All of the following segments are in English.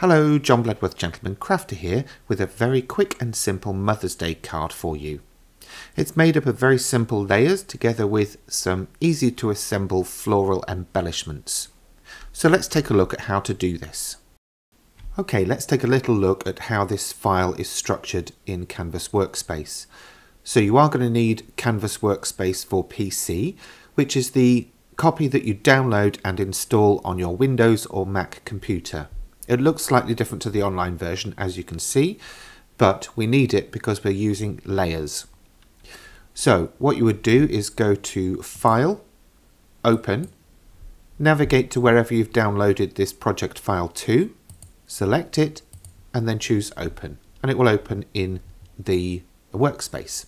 Hello, John Bloodworth Gentleman Crafter here with a very quick and simple Mother's Day card for you. It's made up of very simple layers together with some easy to assemble floral embellishments. So let's take a look at how to do this. Okay, let's take a little look at how this file is structured in Canvas Workspace. So you are going to need Canvas Workspace for PC, which is the copy that you download and install on your Windows or Mac computer. It looks slightly different to the online version, as you can see, but we need it because we're using layers. So what you would do is go to File, Open, navigate to wherever you've downloaded this project file to, select it, and then choose Open, and it will open in the workspace.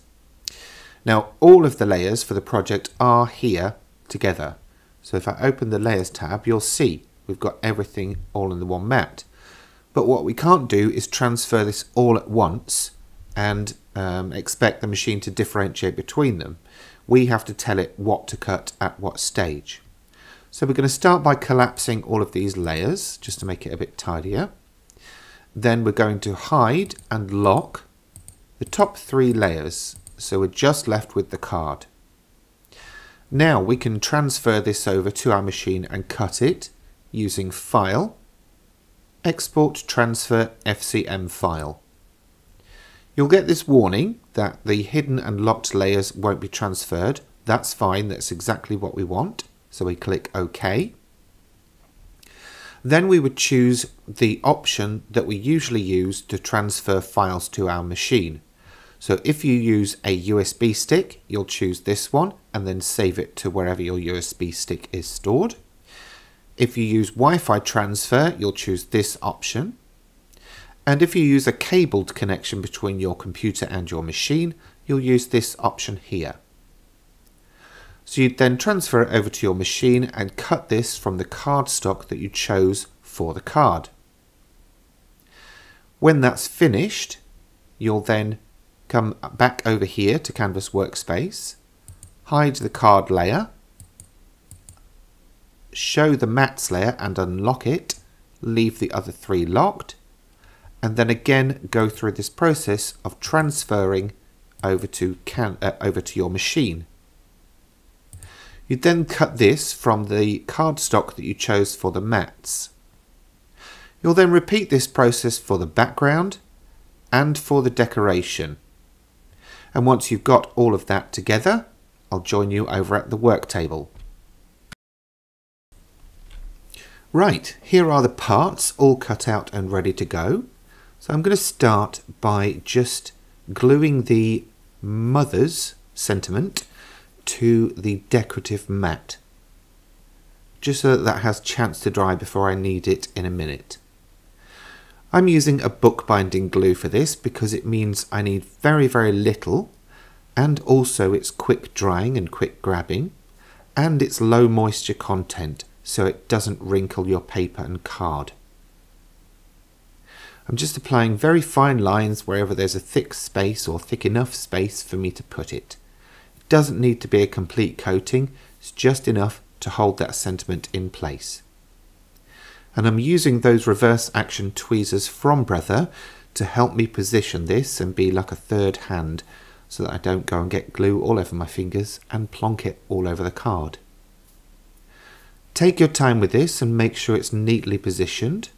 Now all of the layers for the project are here together. So if I open the Layers tab, you'll see we've got everything all in the one mat. But what we can't do is transfer this all at once and expect the machine to differentiate between them. We have to tell it what to cut at what stage. So we're going to start by collapsing all of these layers just to make it a bit tidier. Then we're going to hide and lock the top 3 layers. So we're just left with the card. Now we can transfer this over to our machine and cut it using File, Export Transfer FCM File. You'll get this warning that the hidden and locked layers won't be transferred. That's fine, that's exactly what we want. So we click OK. Then we would choose the option that we usually use to transfer files to our machine. So if you use a USB stick, you'll choose this one and then save it to wherever your USB stick is stored. If you use Wi-Fi transfer, you'll choose this option. And if you use a cabled connection between your computer and your machine, you'll use this option here. So you'd then transfer it over to your machine and cut this from the cardstock that you chose for the card. When that's finished, you'll then come back over here to Canvas Workspace, hide the card layer, show the mats layer and unlock it, leave the other 3 locked, and then again go through this process of transferring over to your machine. You then cut this from the cardstock that you chose for the mats. You'll then repeat this process for the background and for the decoration. And once you've got all of that together, I'll join you over at the work table. Right, here are the parts all cut out and ready to go. So I'm going to start by just gluing the mother's sentiment to the decorative mat, just so that has a chance to dry before I need it in a minute. I'm using a bookbinding glue for this because it means I need very, very little, and also it's quick drying and quick grabbing, and it's low moisture content, so it doesn't wrinkle your paper and card. I'm just applying very fine lines wherever there's a thick space or thick enough space for me to put it. It doesn't need to be a complete coating, it's just enough to hold that sentiment in place. And I'm using those reverse action tweezers from Broderie to help me position this and be like a third hand so that I don't go and get glue all over my fingers and plonk it all over the card. Take your time with this and make sure it's neatly positioned,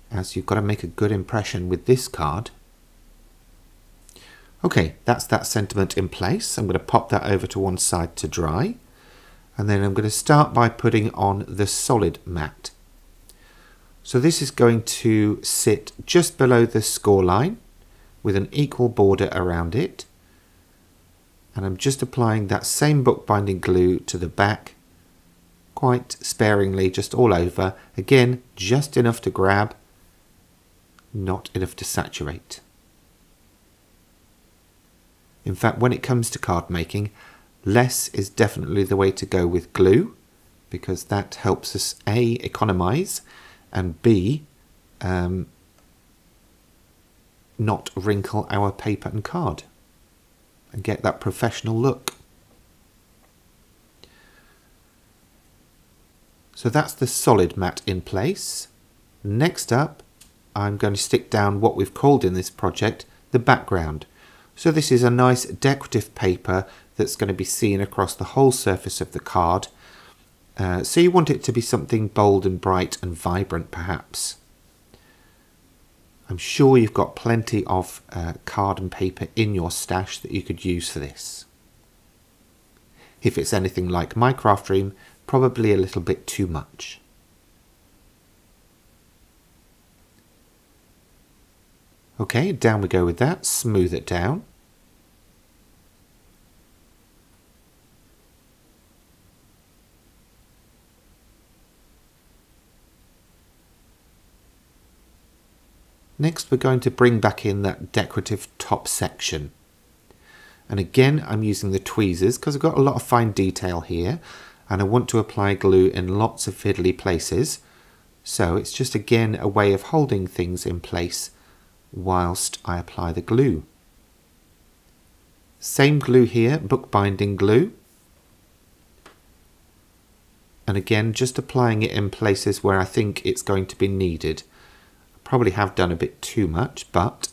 as you've got to make a good impression with this card. Okay, that's that sentiment in place. I'm going to pop that over to one side to dry, and then I'm going to start by putting on the solid mat. So this is going to sit just below the score line with an equal border around it, and I'm just applying that same bookbinding glue to the back, quite sparingly, just all over. Again, just enough to grab, not enough to saturate. In fact, when it comes to card making, less is definitely the way to go with glue, because that helps us A, economize, and B, not wrinkle our paper and card and get that professional look. So that's the solid mat in place. Next up, I'm going to stick down what we've called in this project the background. So this is a nice decorative paper that's going to be seen across the whole surface of the card. So you want it to be something bold and bright and vibrant perhaps. I'm sure you've got plenty of card and paper in your stash that you could use for this. If it's anything like my craft room, probably a little bit too much. Okay, down we go with that, smooth it down. Next we're going to bring back in that decorative top section. And again I'm using the tweezers because I've got a lot of fine detail here and I want to apply glue in lots of fiddly places. So it's just again a way of holding things in place whilst I apply the glue. Same glue here, bookbinding glue. And again just applying it in places where I think it's going to be needed. Probably have done a bit too much, but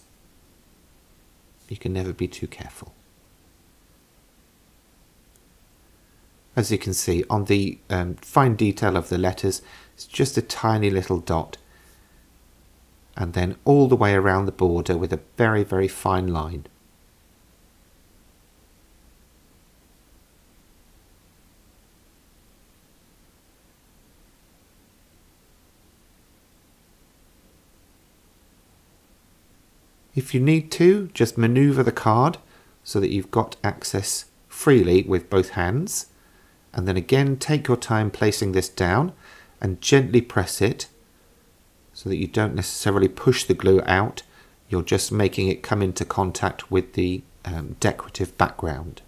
you can never be too careful. As you can see on the fine detail of the letters, it's just a tiny little dot, and then all the way around the border with a very, very fine line. If you need to, just maneuver the card so that you've got access freely with both hands, and then again take your time placing this down and gently press it so that you don't necessarily push the glue out, you're just making it come into contact with the decorative background.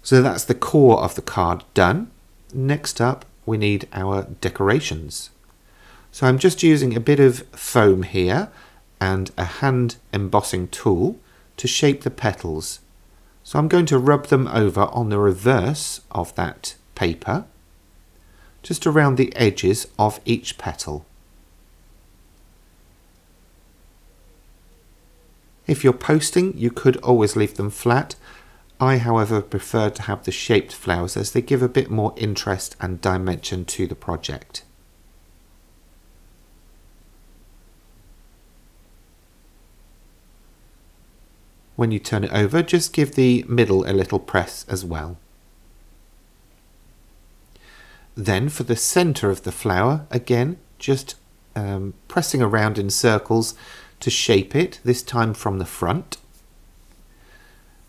So that's the core of the card done. Next up we need our decorations. So I'm just using a bit of foam here and a hand embossing tool to shape the petals. So I'm going to rub them over on the reverse of that paper, just around the edges of each petal. If you're posting, you could always leave them flat. I, however, prefer to have the shaped flowers as they give a bit more interest and dimension to the project. When you turn it over, just give the middle a little press as well. Then for the centre of the flower, again, just pressing around in circles to shape it, this time from the front.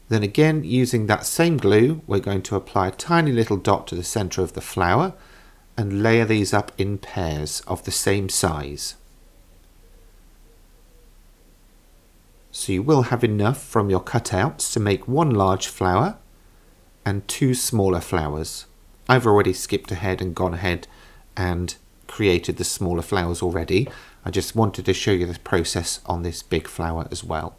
Then again, using that same glue, we're going to apply a tiny little dot to the centre of the flower and layer these up in pairs of the same size. So you will have enough from your cutouts to make one large flower and two smaller flowers. I've already skipped ahead and gone ahead and created the smaller flowers already. I just wanted to show you the process on this big flower as well.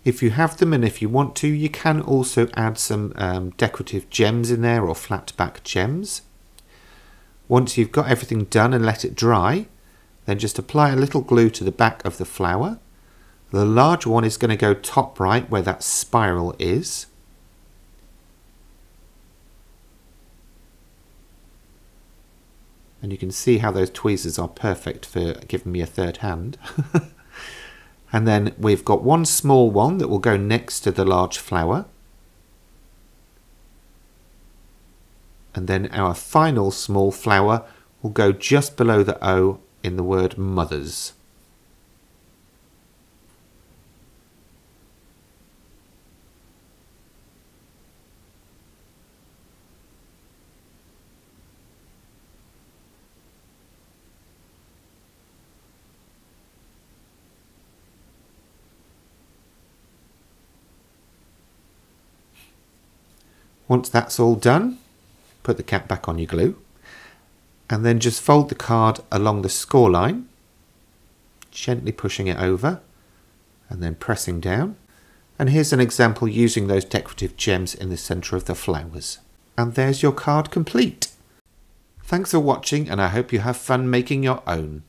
If you have them and if you want to, you can also add some decorative gems in there or flat back gems. Once you've got everything done and let it dry, then just apply a little glue to the back of the flower. The large one is going to go top right where that spiral is. And you can see how those tweezers are perfect for giving me a third hand. And then we've got one small one that will go next to the large flower. And then our final small flower will go just below the O in the word mothers. Once that's all done, put the cap back on your glue and then just fold the card along the score line, gently pushing it over and then pressing down. And here's an example using those decorative gems in the centre of the flowers. And there's your card complete. Thanks for watching, and I hope you have fun making your own.